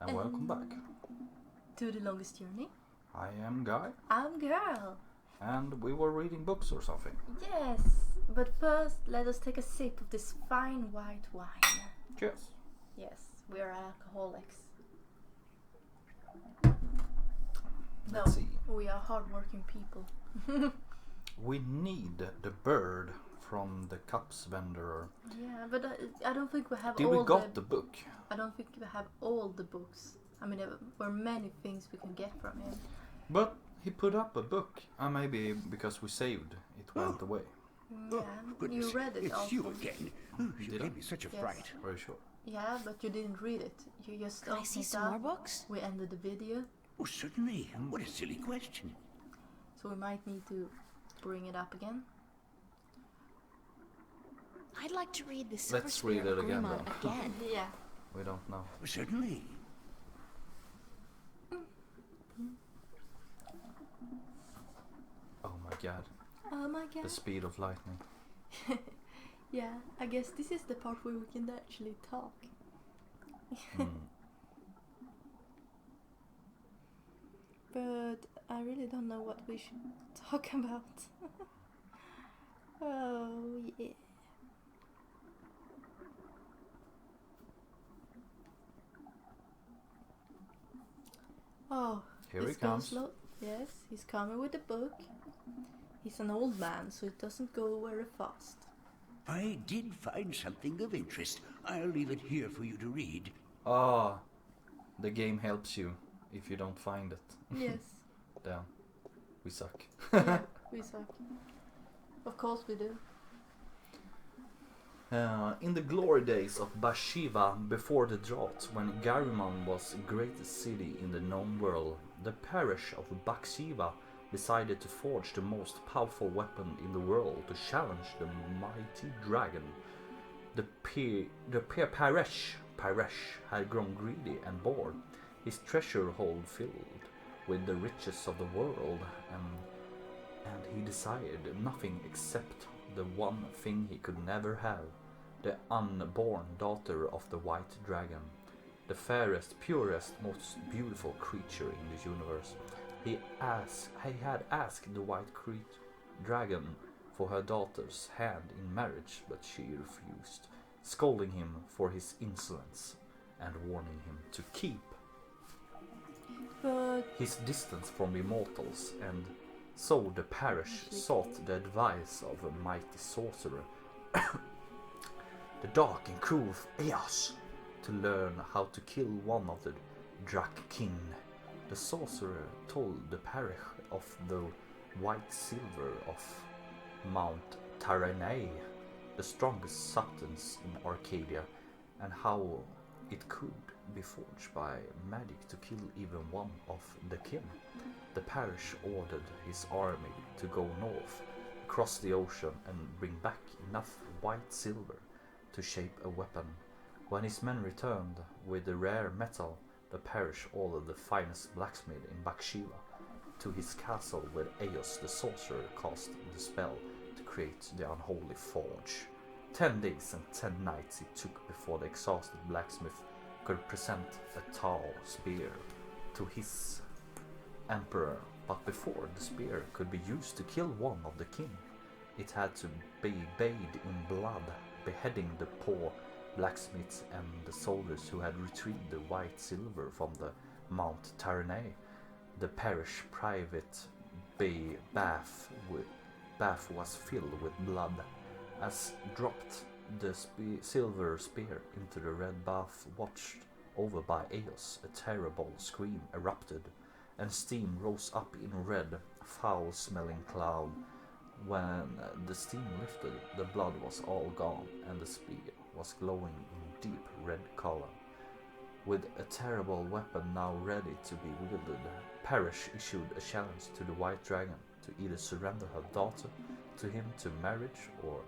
And welcome back to The Longest Journey. I am Guy. I'm Girl. And we were reading books or something. Yes, but first let us take a sip of this fine white wine. Cheers. Yes, we are alcoholics. Let's see. We are hardworking people. We need the bird from the cups vendor. Yeah, but I don't think we have Did all we got the book? I don't think we have all the books. I mean, there were many things we can get from him. But he put up a book. Maybe because we saved, it went away. Yeah, Goodness, you read it it's also. you again. You Did gave I? me such a Yes. fright. Very sure. Yeah, but you didn't read it. You just Can I opened see it some more up. books? We ended the video, Oh, certainly. What a silly question. so we might need to bring it up again. I'd like to read the Silver Let's Spear read it of again, Grimon then. again. Yeah. We don't know. Certainly. Oh my god. Oh my god. The speed of lightning. Yeah, I guess this is the part where we can actually talk. But I really don't know what we should talk about. Oh, yeah. Oh, Here he this goes comes. slow. Yes, he's coming with the book. He's an old man, so it doesn't go very fast. I did find something of interest. I'll leave it here for you to read. Ah, the game helps you if you don't find it. Yes. Damn, we suck. Yeah, we suck. Of course we do. In the glory days of Bathsheba, before the drought, when Garimon was the greatest city in the known world, the parish of Bathsheba decided to forge the most powerful weapon in the world to challenge the mighty dragon. The parish had grown greedy and bored, his treasure hold filled with the riches of the world, and he desired nothing except the one thing he could never have, the unborn daughter of the white dragon, the fairest, purest, most beautiful creature in the universe. He had asked the white dragon for her daughter's hand in marriage, but she refused, scolding him for his insolence and warning him to keep But his distance from immortals, and so the parish sought the advice of a mighty sorcerer, the dark and cruel Eos, to learn how to kill one of the Drac-kin. The sorcerer told the parish of the white silver of Mount Tyrannae, the strongest substance in Arkadia, and how it could be forged by magic to kill even one of the kin. The parish ordered his army to go north, across the ocean, and bring back enough white silver to shape a weapon. When his men returned with the rare metal, the parish ordered the finest blacksmith in Bathsheba to his castle, where Eos the sorcerer cast the spell to create the Unholy Forge. 10 days and 10 nights it took before the exhausted blacksmith could present a tall spear to his emperor, but before the spear could be used to kill one of the king, it had to be bathed in blood, beheading the poor blacksmiths and the soldiers who had retrieved the white silver from the Mount Tyrannae. The parish private bath was filled with blood. As dropped the silver spear into the red bath watched over by Eos, a terrible scream erupted, and steam rose up in a red, foul-smelling cloud. When the steam lifted, the blood was all gone, and the spear was glowing in deep red color. With a terrible weapon now ready to be wielded, Parish issued a challenge to the White Dragon to either surrender her daughter to him to marriage or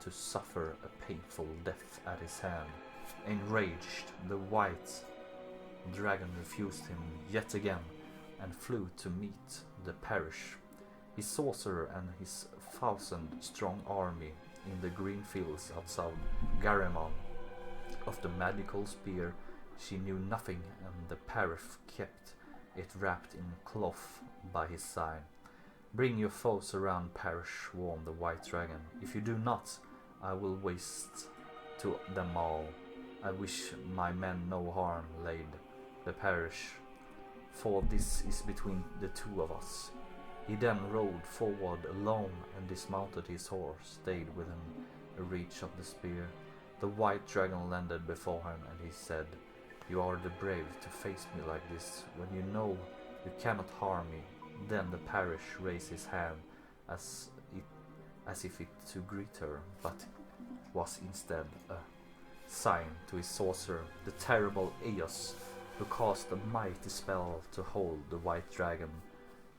to suffer a painful death at his hand. Enraged, the White Dragon refused him yet again and flew to meet the Parish, his sorcerer and his 1,000-strong army in the green fields outside Garamon. Of the magical spear She knew nothing, and the parish kept it wrapped in cloth by his side. "Bring your foes around, parish," warned the white dragon. "If you do not, I will waste to them all. I wish my men no harm," laid the parish, "for this is between the two of us." He then rode forward alone and dismounted his horse, stayed within a reach of the spear. The white dragon landed before him, and he said, "You are the brave to face me like this, when you know you cannot harm me." Then the parish raised his hand as if it to greet her, but was instead a sign to his sorcerer, the terrible Eos, who cast a mighty spell to hold the white dragon,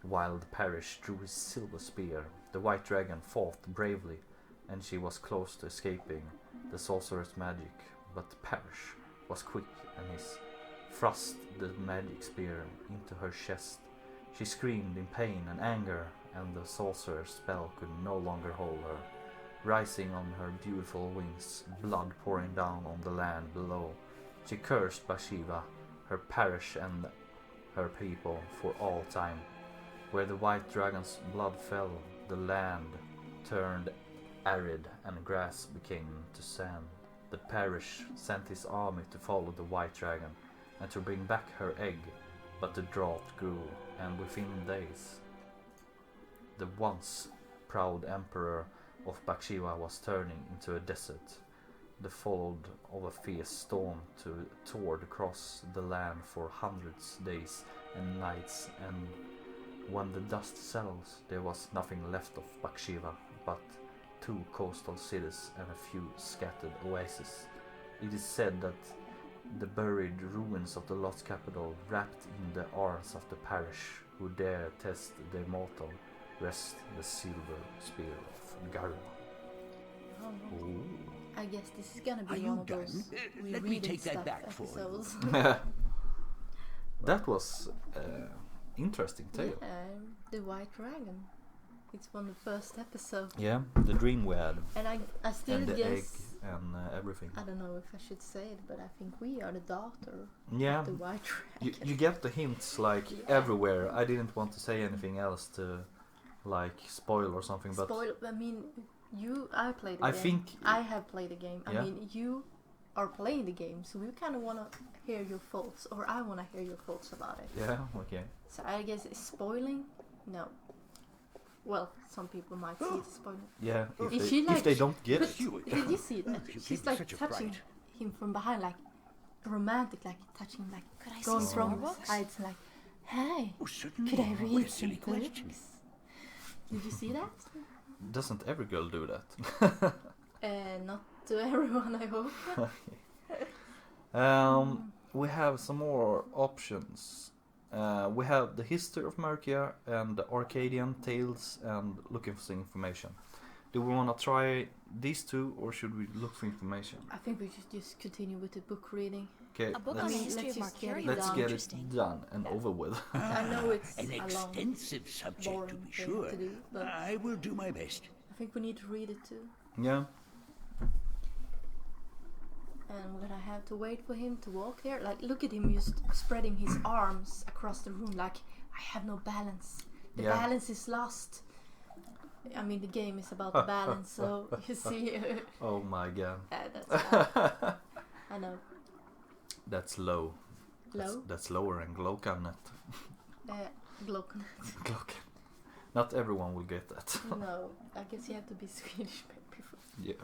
while the parish drew his silver spear. The white dragon fought bravely, and she was close to escaping the sorcerer's magic, but the parish was quick, and he thrust the magic spear into her chest. She screamed in pain and anger, and the sorcerer's spell could no longer hold her. Rising on her beautiful wings, blood pouring down on the land below, she cursed Bathsheba, her parish, and her people for all time. Where the white dragon's blood fell, the land turned arid and grass became to sand. The parish sent his army to follow the white dragon and to bring back her egg, but the drought grew, and within days the once proud emperor of Bathsheba was turning into a desert. The followed of a fierce storm tore across the land for hundreds days and nights, and when the dust settles, there was nothing left of Bathsheba but 2 coastal cities and a few scattered oases. It is said that the buried ruins of the lost capital, wrapped in the arms of the parish, who dare test the immortal, rest the silver spear of Garma. Oh. Ooh. I guess this is gonna Are be you one of done? those Let me reading take that stuff back for you. episodes. That was interesting tale. Yeah, the White Dragon. It's one of the first episodes. Yeah, the dream we had, And I and the guess egg, and everything. I don't know if I should say it, but I think we are the daughter Yeah, of the White Dragon. you get the hints like Yeah. everywhere. I didn't want to say anything else to like spoil or something, but Spoil. I mean, I played the I game. think I have played the game. Yeah. I mean, you are playing the game, so we kind of want to hear your thoughts, or I want to hear your thoughts about it. yeah, okay. So I guess it's spoiling. No. Well, some people might see it as spoiling. Yeah, Is she if like- they don't get But it. did you see that? You She's give me like such a touching fright. him from behind, like romantic, like touching, like Could I see going some from more his books? sides, like, hey, Oh, certainly. could I What a read some silly question. books? Did you see that? Doesn't every girl do that? Not to everyone, I hope. We have some more options. We have the history of Mercia and the Arcadian tales and looking for some information. Do we want to try these two, or should we look for information? I think we should just continue with the book reading. Okay, A book on the let's, history of let's just get Mercury it let's done. get it Interesting. done and over with. I know it's An a long, extensive subject, to boring be thing sure. to do, but I will do my best. I think we need to read it too. Yeah, And we're gonna have to wait for him to walk there. Like, look at him just spreading his arms across the room, like, I have no balance. The Yeah. balance is lost. I mean, the game is about the balance, so you see. oh my god. That's I know. That's low. Low? That's lower than Glockanet. Glock. Glock. Not everyone will get that. No, I guess you have to be Swedish before. Yeah.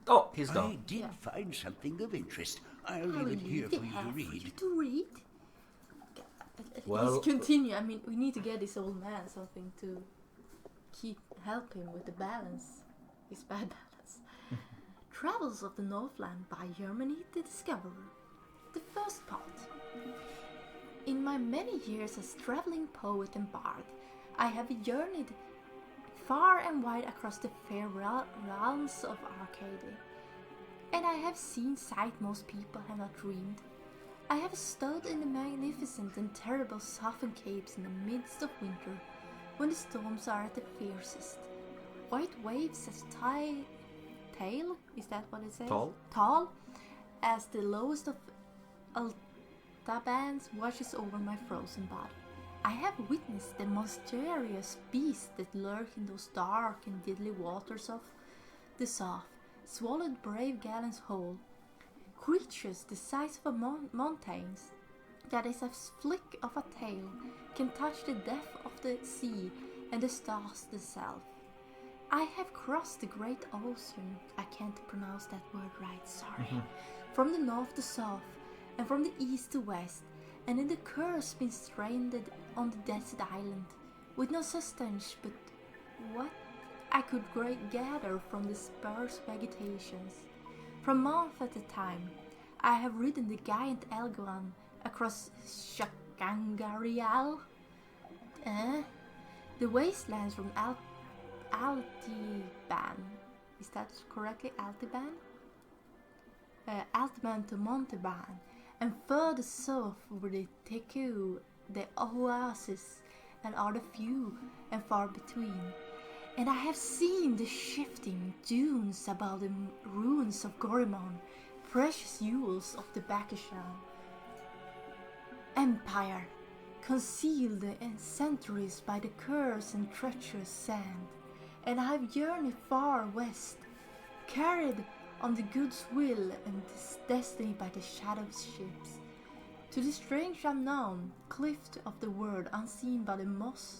Oh, he's I done. did Yeah. find something of interest. I'll leave it here for you to read. To read? Well- Let's continue. I mean, we need to get this old man something to help him with the balance. His bad balance. Travels of the Northland by Germany the Discoverer. The first part. In my many years as traveling poet and bard, I have journeyed far and wide across the fair realms of Arkadia, and I have seen sight most people have not dreamed. I have stood in the magnificent and terrible southern capes in the midst of winter, when the storms are at the fiercest. White waves as tail, is that what it says? Tall. Tall as the lowest of Altabans washes over my frozen body. I have witnessed the mysterious beasts that lurk in those dark and deadly waters of the south, swallowed brave gallants whole. Creatures the size of mountains, that is a flick of a tail, can touch the depth of the sea and the stars themselves. I have crossed the great ocean, I can't pronounce that word right, sorry, from the north to south, and from the east to west, and in the curse been stranded on the desert island, with no sustenance but what I could gather from the sparse vegetations. For months at a time, I have ridden the giant Elguan across Shakangarial, the wastelands from Altiban. Is that correctly Altiban? Altiban to Monteban, and further south over the Teku, the oases, and are the few and far between. And I have seen the shifting dunes above the ruins of Gorimon, precious jewels of the Bakishan Empire, concealed in centuries by the curse and treacherous sand. And I have journeyed far west, carried on the good's will and destiny by the shadowed ships, to the strange unknown cliff of the world unseen by the moist.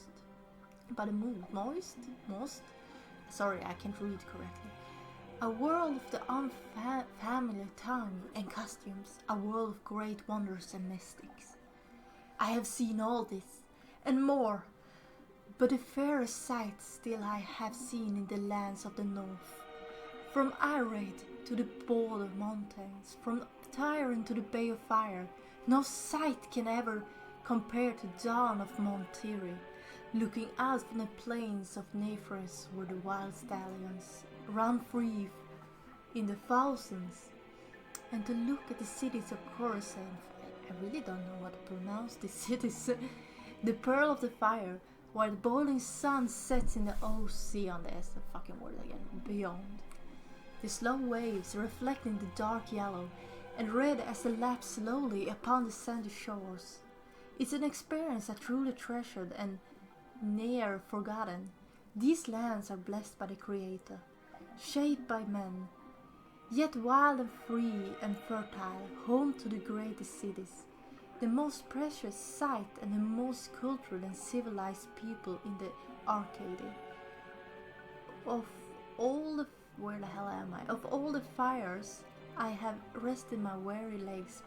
Sorry, I can't read correctly. A world of the unfamiliar tongue and costumes, a world of great wonders and mystics. I have seen all this, and more, but the fairest sights still I have seen in the lands of the north. From Irate to the border mountains, from Tyran to the Bay of Fire, no sight can ever compare to dawn of Mount Tiri, looking out from the plains of Nephris where the wild stallions run free in the thousands, and to look at the cities of Khorasan. I really don't know what to pronounce these cities. The pearl of the fire, while the boiling sun sets in the ocean, there's the fucking word again, beyond. The slow waves reflecting the dark yellow and red as they lap slowly upon the sandy shores. It's an experience I truly treasured and ne'er forgotten. These lands are blessed by the Creator, shaped by men, yet wild and free and fertile, home to the greatest cities, the most precious sight and the most cultured and civilized people in the Arkadia. Of all the where the hell am I? Of all the fires I have rested my weary legs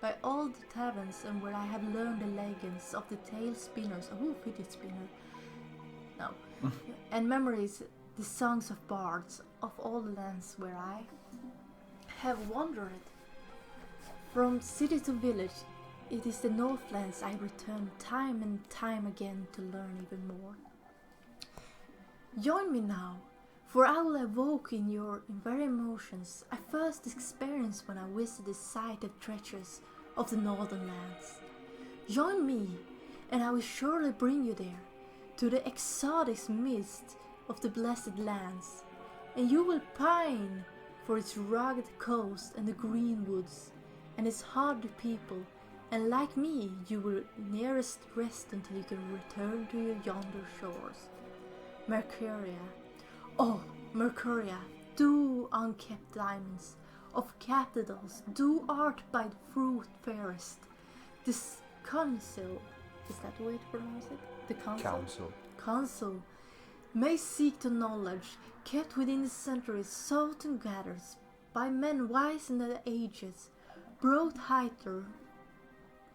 by all the taverns, and where I have learned the legends of the tale spinners, fidget spinner, no, and memories, the songs of bards, of all the lands where I have wandered. From city to village, it is the Northlands I return time and time again to learn even more. Join me now, for I will evoke in your very emotions I first experienced when I visited the site of treasures of the northern lands. Join me, and I will surely bring you there, to the exotic mist of the blessed lands, and you will pine for its rugged coast and the green woods, and its hardy people, and like me you will nearest rest until you can return to your yonder shores. Mercuria, oh, Mercuria, do unkept diamonds of capitals, do art by the fruit fairest. This council, is that the way to pronounce it? The council. Council may seek to knowledge kept within the centuries, sought and gathered by men wise in the ages, brought hither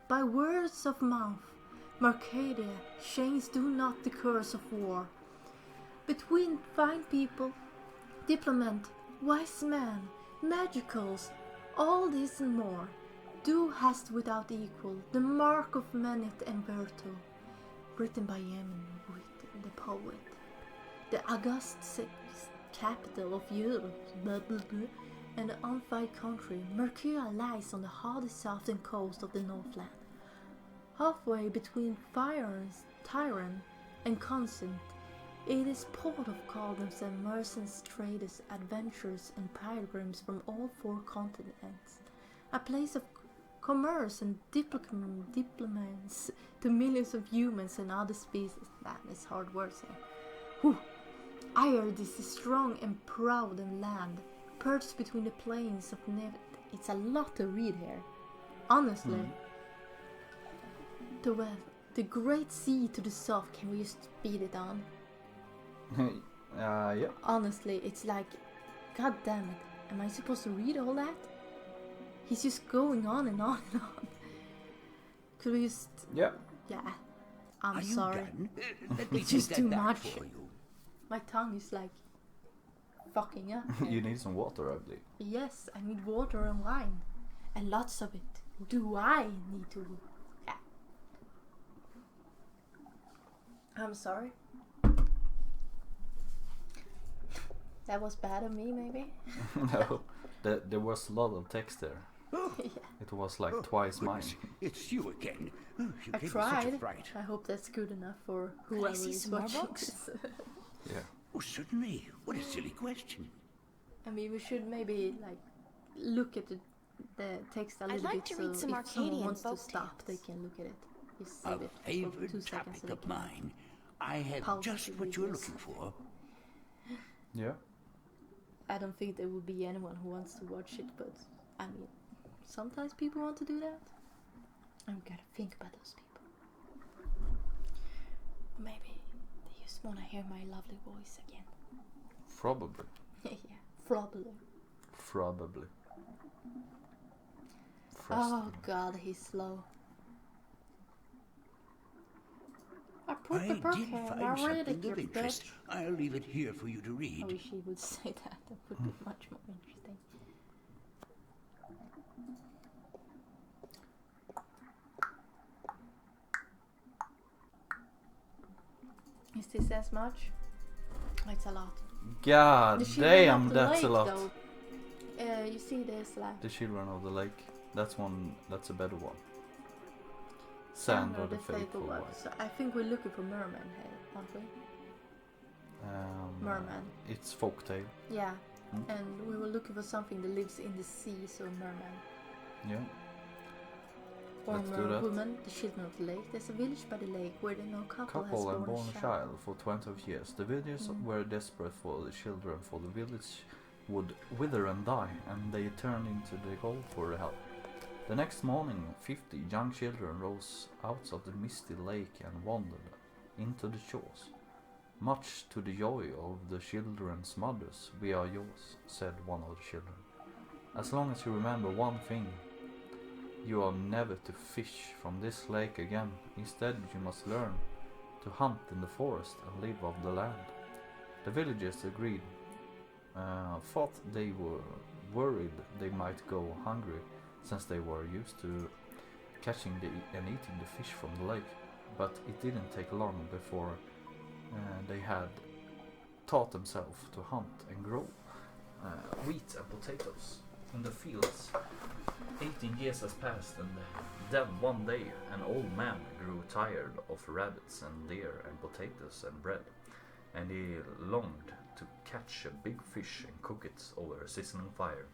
by words of mouth. Mercadia, chains do not the curse of war. Between fine people, diplomat, wise man, magicals, all this and more, do hast without equal the mark of merit and virtue, written by Yemen, the poet. The august capital of Europe, and the unfied country, Mercuria lies on the hardy southern coast of the Northland, halfway between Tyran and Consent. It is port of columns and merchants, traders, adventurers, and pilgrims from all four continents, a place of commerce and diplomats to millions of humans and other species. That is hard word saying. Whew. Ireland is strong and proud and land, perched between the plains of Nev. It's a lot to read here. Honestly. The great sea to the south, can we just speed it on? Yeah. Honestly, it's like, god damn it, am I supposed to read all that? He's just going on and on and on. Could we just... Yeah. Yeah. I'm Are sorry. you done? Let me It's take just that too back much. for you. My tongue is like fucking up. You need some water, I believe. Yes, I need water and wine. And lots of it. Do I need to? Yeah. I'm sorry. That was bad of me, maybe? No, there was a lot of text there. Yeah. It was like twice mine. Goodness, it's you again. Oh, you I gave me such a tried. fright. I hope that's good enough for I whoever see is some more watching books? this. Yeah. Oh, certainly. What a silly question. I mean, we should maybe like look at the text a little like bit, to so read some if someone Arcadian wants to folk stop, they tales. can look at it. Just A save it for favorite 2 seconds so topic they of can mine. I have pause just the what you're videos. looking for. Yeah. I don't think there will be anyone who wants to watch it, but I mean, sometimes people want to do that. And we gotta think about those people. Maybe they just wanna hear my lovely voice again. Probably. Yeah, probably. Probably. Oh god, he's slow. I put the I book did here and find I read it, something you of interest. bitch. I'll leave it here for you to I read. wish he would say that. That would be much more interesting. Is this as much? It's a lot. God The Children damn, of the that's Lake, a lot. though. You see this like The Children of the Lake. That's a better one. Sandra the Faithful one. Wife. So I think we're looking for merman here, aren't we? Merman. It's Folktale. Yeah. Mm. And we were looking for something that lives in the sea, so merman. Yeah. Or Let's do that. woman, the children of the lake. There's a village by the lake where the no couple has Couple and born born a child for 20 years. The villagers were desperate for the children, for the village would wither and die, and they turned into the goal for help. The next morning, 50 young children rose out of the misty lake and wandered into the shores. Much to the joy of the children's mothers, we are yours, said one of the children. As long as you remember one thing, you are never to fish from this lake again. Instead, you must learn to hunt in the forest and live off the land. The villagers agreed, thought they were worried they might go hungry, since they were used to catching and eating the fish from the lake. But it didn't take long before they had taught themselves to hunt and grow wheat and potatoes in the fields. 18 years has passed, and then one day an old man grew tired of rabbits and deer and potatoes and bread, and he longed to catch a big fish and cook it over a sizzling fire.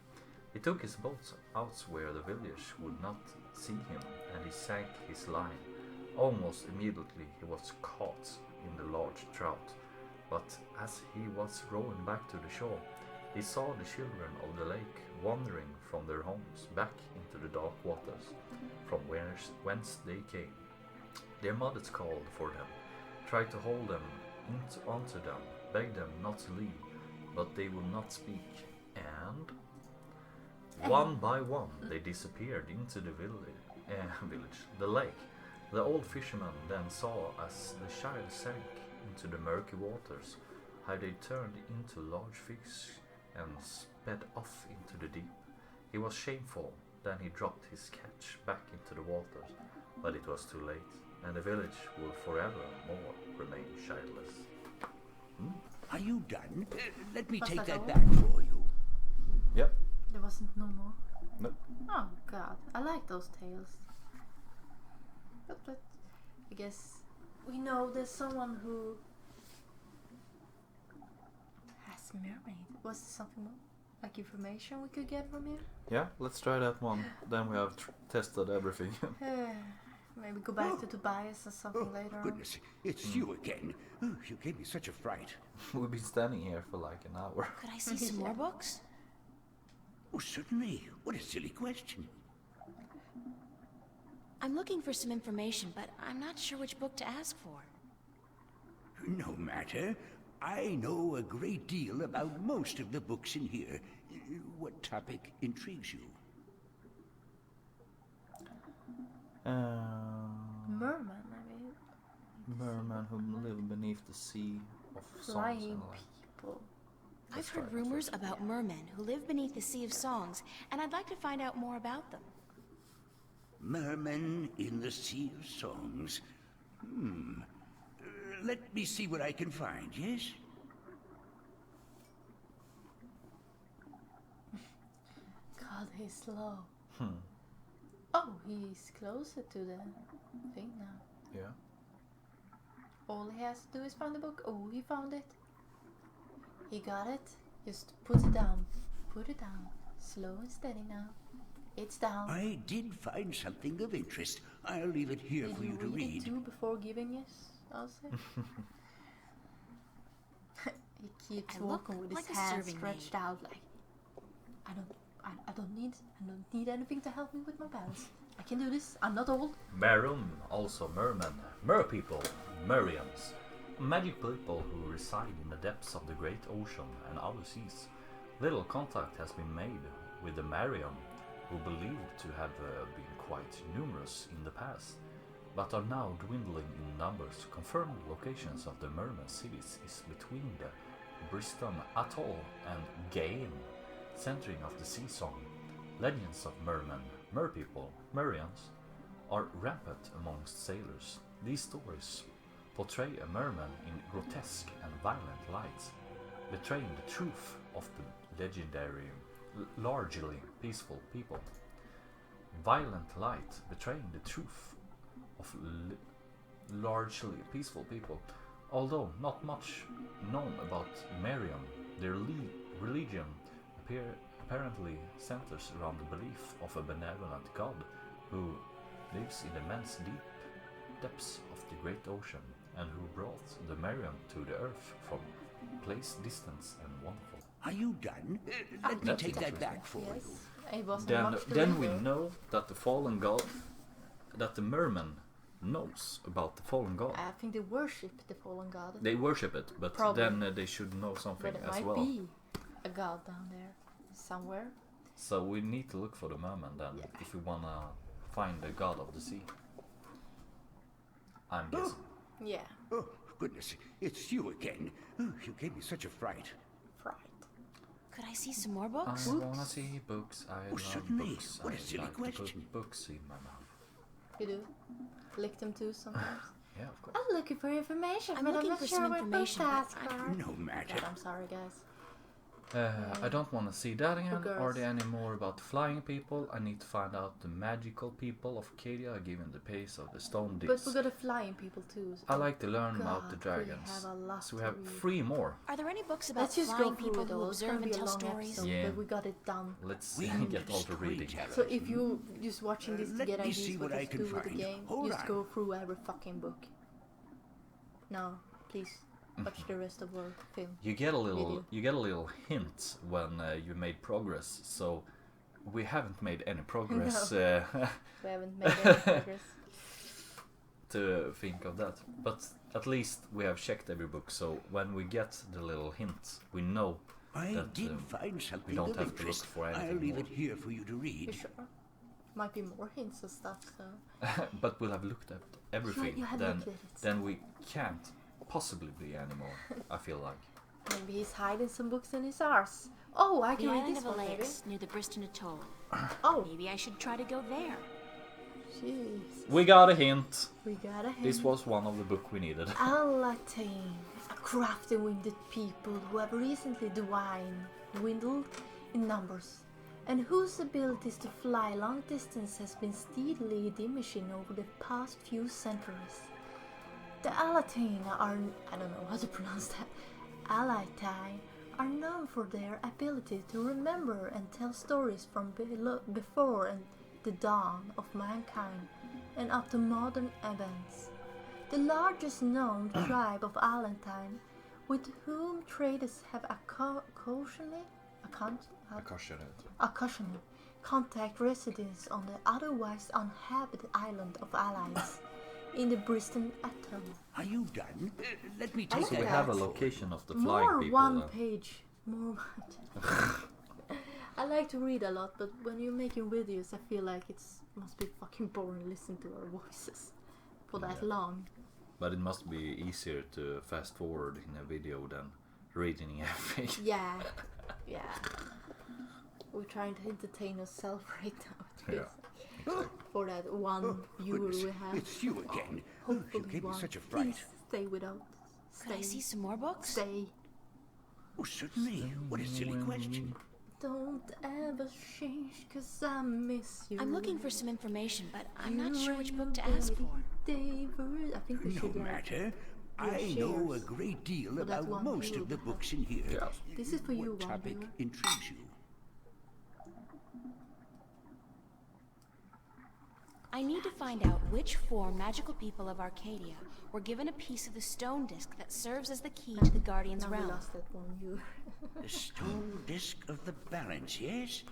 He took his boat out where the villagers would not see him, and he sank his line. Almost immediately he was caught in the large trout, but as he was rowing back to the shore, he saw the children of the lake wandering from their homes back into the dark waters, from whence they came. Their mothers called for them, tried to hold them onto them, begged them not to leave, but they would not speak, and one by one they disappeared into the village, the lake. The old fisherman then saw, as the child sank into the murky waters, how they turned into large fish and sped off into the deep. He was shameful. Then he dropped his catch back into the waters, but it was too late, and the village will forevermore remain childless. Are you done? Let me Was take that that all? back for you. Yep. There wasn't no more. No. Oh god, I like those tales. But I guess we know there's someone who has mermaid. Was there something more? like information we could get from him? Yeah, let's try that one. Then we have tested everything. Maybe go back to Tobias or something later on. Goodness, it's you again. Oh, you gave me such a fright. We've been standing here for like an hour. Could I see some more books? Oh, certainly. What a silly question. I'm looking for some information, but I'm not sure which book to ask for. No matter. I know a great deal about most of the books in here. What topic intrigues you? Merman, I mean. Mermen who live beneath the sea of songs Flying and light. people. I've heard rumors about mermen who live beneath the sea of songs, and I'd like to find out more about them. Mermen in the Sea of Songs. Let me see what I can find, yes? God, he's slow. Oh, he's closer to the thing now. Yeah. All he has to do is find the book. Oh, he found it. He got it. Just put it down. Put it down. Slow and steady now. It's down. I did find something of interest. I'll leave it here for you to read. Did you read it too before giving us answer? He keeps I walking look with like his a hands serving stretched maid. out like I don't need anything to help me with my balance. I can do this. I'm not old. Merum, also mermen, merpeople, Merians, magic people who reside in the depths of the great ocean and other seas. Little contact has been made with the Merian, who believed to have been quite numerous in the past, but are now dwindling in numbers. Confirmed locations of the merman cities is between the Briston Atoll and Gain, centering of the sea song. Legends of mermen, merpeople, Merians, are rampant amongst sailors. These stories portray a merman in grotesque and violent lights, betraying the truth of the legendary, largely peaceful people. Violent light betraying the truth of largely peaceful people. Although not much known about Merian, their religion apparently centers around the belief of a benevolent god who lives in the immense deep depths of the great ocean and who brought the Merian to the earth from place distance and wonderful. Are you done? Let me That's take that interesting. back for you. It wasn't Then, much to then read we though. know that the fallen god, that the merman knows about the fallen god. I think they worship the fallen god. They worship it, but Probably. then they should know something But it as might well. be a god down there somewhere. So we need to look for the merman then, Yeah. if we wanna find the god of the sea. I'm guessing. Yeah, Oh, goodness, it's you again. Oh, you gave me such a fright. fright. Could I see some more I books? wanna see books. I love certainly. books. What a I silly like to question. put books in my mouth. You do? Lick them too sometimes? Yeah, of course. I'm looking for information, I'm but looking I'm not for sure some what information, book to but ask I- for. No matter. God, I'm sorry, guys. I don't want to see that again. Are girls. there any more about flying people? I need to find out the magical people of Arkadia, given the pace of the stone But discs. we got a flying people too. So I like to learn about the God, dragons. We have a lot So we to have read. 3 more. Are there any books about Let's just go flying through people it who all. It's gonna observe be and a tell long stories? episode, Yeah. but we got it done. Let's Winged get all the reading. storytellers. So if you just watching this to let get me ideas see what what I to can do with the find. game, Hold just on. go through every fucking book. No, please watch the rest of our film. You get a little hint when you made progress. So we haven't made any progress We haven't made any progress. to think of that. But at least we have checked every book. So when we get the little hint, we know I that did find something don't of have to look interest. for I'll anything leave more. it here for you to You read. sure? Might be more hints and stuff. So but we'll have looked at everything. you have then looked at it. then we can't possibly be anymore. I feel like. maybe he's hiding some books in his arse. Oh, I The can read island this of one maybe. Alex near the Briston Atoll. Oh, Maybe I should try to go there. jeez. We got a hint. We got a hint. This was one of the book we needed. Alatane, a crafty winged people who have recently dwindled in numbers, and whose abilities to fly long distance has been steadily diminishing over the past few centuries. The Alatane are, I don't know how to pronounce that, Alatine are known for their ability to remember and tell stories from before and the dawn of mankind and up to modern events. The largest known tribe of Alantine, with whom traders have occasionally contact residents on the otherwise uninhabited island of Allies in the Bristol Atoll. Are you done? Let me take So we that. have a location of the flying More people. one page. More one. I like to read a lot, but when you're making videos, I feel like it must be fucking boring listening to our voices for that long. But it must be easier to fast forward in a video than reading everything. Yeah, yeah. We're trying to entertain ourselves right now. Yeah, exactly. For that one viewer Goodness, we have. it's you again. Hopefully You gave me one. such a fright. Please stay with us. Could I see some more books? Stay. Oh, certainly. What a silly question. Don't ever change, 'cause I miss you. I'm looking for some information, but I'm not You sure which and book to your ask for. David. I think we No should matter. your I know a shares great deal for that about one most viewer of the we books in here. Yeah. This is for you, What one topic viewer. intrigues you? I need to find out which four magical people of Arkadia were given a piece of the stone disc that serves as the key to the Guardian's Now we realm. lost that one viewer. The stone disc of the balance, yes?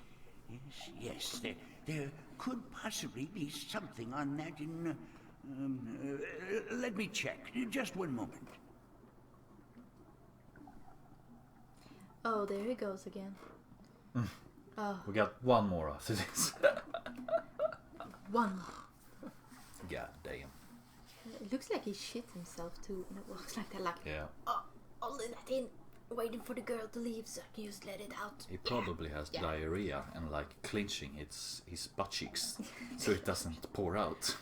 Yes. There could possibly be something on that in... let me check. Just one moment. Oh, there he goes again. Oh, We got one more after this. one. God damn. It looks like he shit himself too. And it looks like they're like, Yeah. oh, holding that in, waiting for the girl to leave so I can just let it out. He probably has Yeah. diarrhea and like clenching his butt cheeks so it doesn't pour out.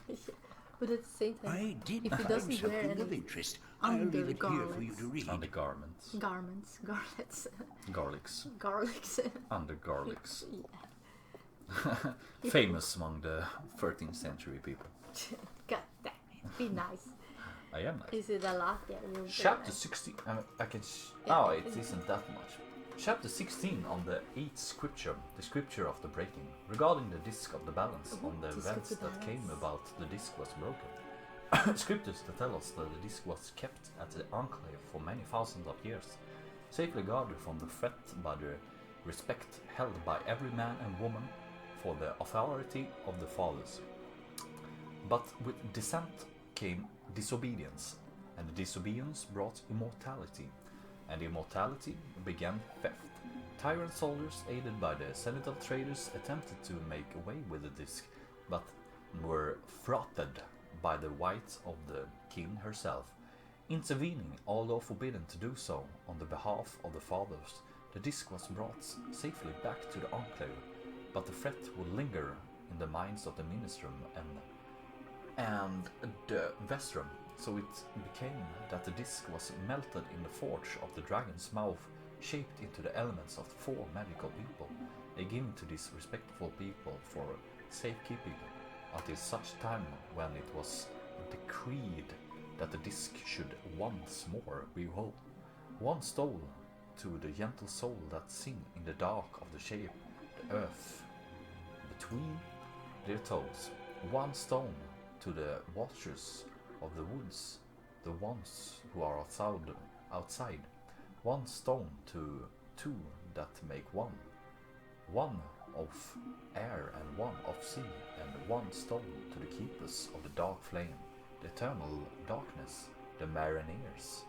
But at the same time, I did if he find doesn't wear something of any interest. I'll leave it here for you to read. Undergarments. garments, garlets, Garlics. garlics. Under garlics. Yeah. Famous among the 13th century people. God damn it, be nice. I am nice. Is it a lot? Yeah, you're Chapter very 16. I can. Yeah, Oh, it it is. isn't that much. Chapter 16 on the 8th scripture, the scripture of the breaking, regarding the disc of the balance, on the Disc of events the that came balance. about the disc was broken. Scriptures that tell us that the disc was kept at the enclave for many thousands of years, safely guarded from the threat by the respect held by every man and woman for the authority of the fathers. But with dissent came disobedience, and the disobedience brought immortality, and immortality began theft. Tyrant soldiers, aided by the senatorial traders, attempted to make away with the disc, but were thwarted by the wight of the king herself. Intervening, although forbidden to do so, on the behalf of the fathers, the disc was brought safely back to the enclave, but the threat would linger in the minds of the ministrum and the vestrum, so it became that the disc was melted in the forge of the dragon's mouth, shaped into the elements of 4 magical people, and given to these respectful people for safekeeping until such time when it was decreed that the disc should once more be whole. One stole to the gentle soul that sing in the dark of the shape, the earth between their toes. One stone to the watchers of the woods, the ones who are outside. One stone to 2 that make one. One of air and one of sea, and one stone to the keepers of the dark flame, the eternal darkness, the mariners.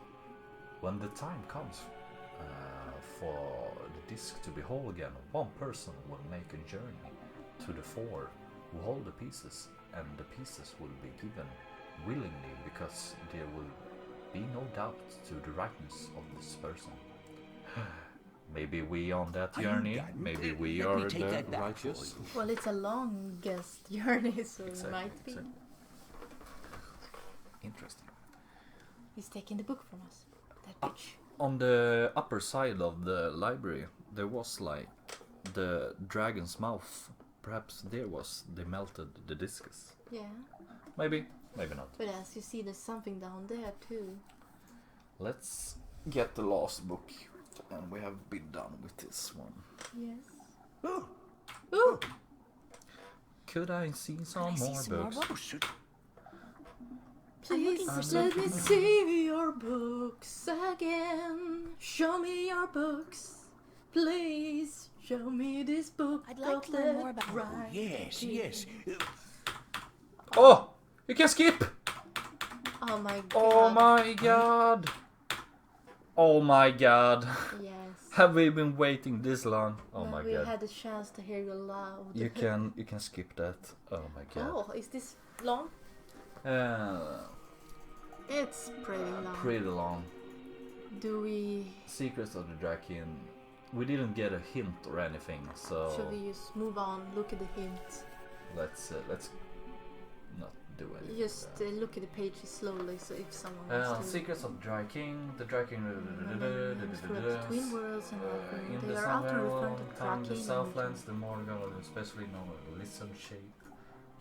When the time comes for the disc to be whole again, one person will make a journey to the 4 who hold the pieces, and the pieces will be given willingly because there will be no doubt to the rightness of this person. Maybe we on that Are you journey, done? maybe we Let me are take the that back righteous. for you. Well, it's a longest journey, so Exactly, it might be. exactly. Interesting. He's taking the book from us. That bitch. On the upper side of the library, there was like the dragon's mouth. Perhaps they melted the discus. Yeah. Maybe, maybe not. But as you see, there's something down there too. Let's get the last book. And we have been done with this one. Yes. Oh, Ooh! Could I see some see more some more books? oh, so Please looking for let me something. see your books again. Show me your books. Please show me this book. I'd like of to learn the more about- right yes, king. yes. Oh! You can skip! Oh my god. Oh my god! Oh my god! Yes. Have we been waiting this long? Oh Now my we god! had the chance to hear you loud. You can skip that. Oh my god! Oh, is this long? It's pretty long. Pretty long. Do we? Secrets of the Draken. We didn't get a hint or anything, so Should we just move on? Look at the hint. let's not do anything. Just look at the pages slowly, so if someone wants to. Secrets of the Dry King. The Dry King. Between worlds and Arkadia. In They the are often referred to time, the Draken. Southlands, the Morgan, especially known as listen shape.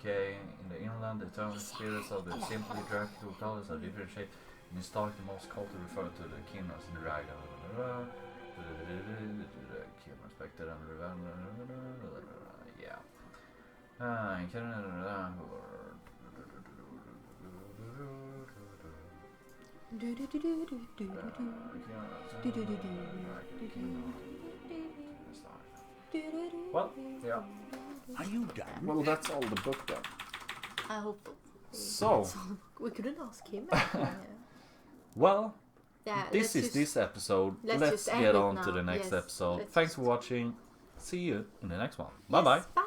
Okay, in the inland, the eternal spirits of the simply Draken colors are different shape. In the start, the most culture referred to the king as the dragon. King respected and yeah. Well, yeah. Are you done? Well, that's all the book then. I hope. So, We couldn't ask him. well, Yeah, this is just, this episode. let's Let's just end get it on to now. the next Yes, episode. let's Thanks just- for watching. See you in the next one. Yes, Bye bye. Bye.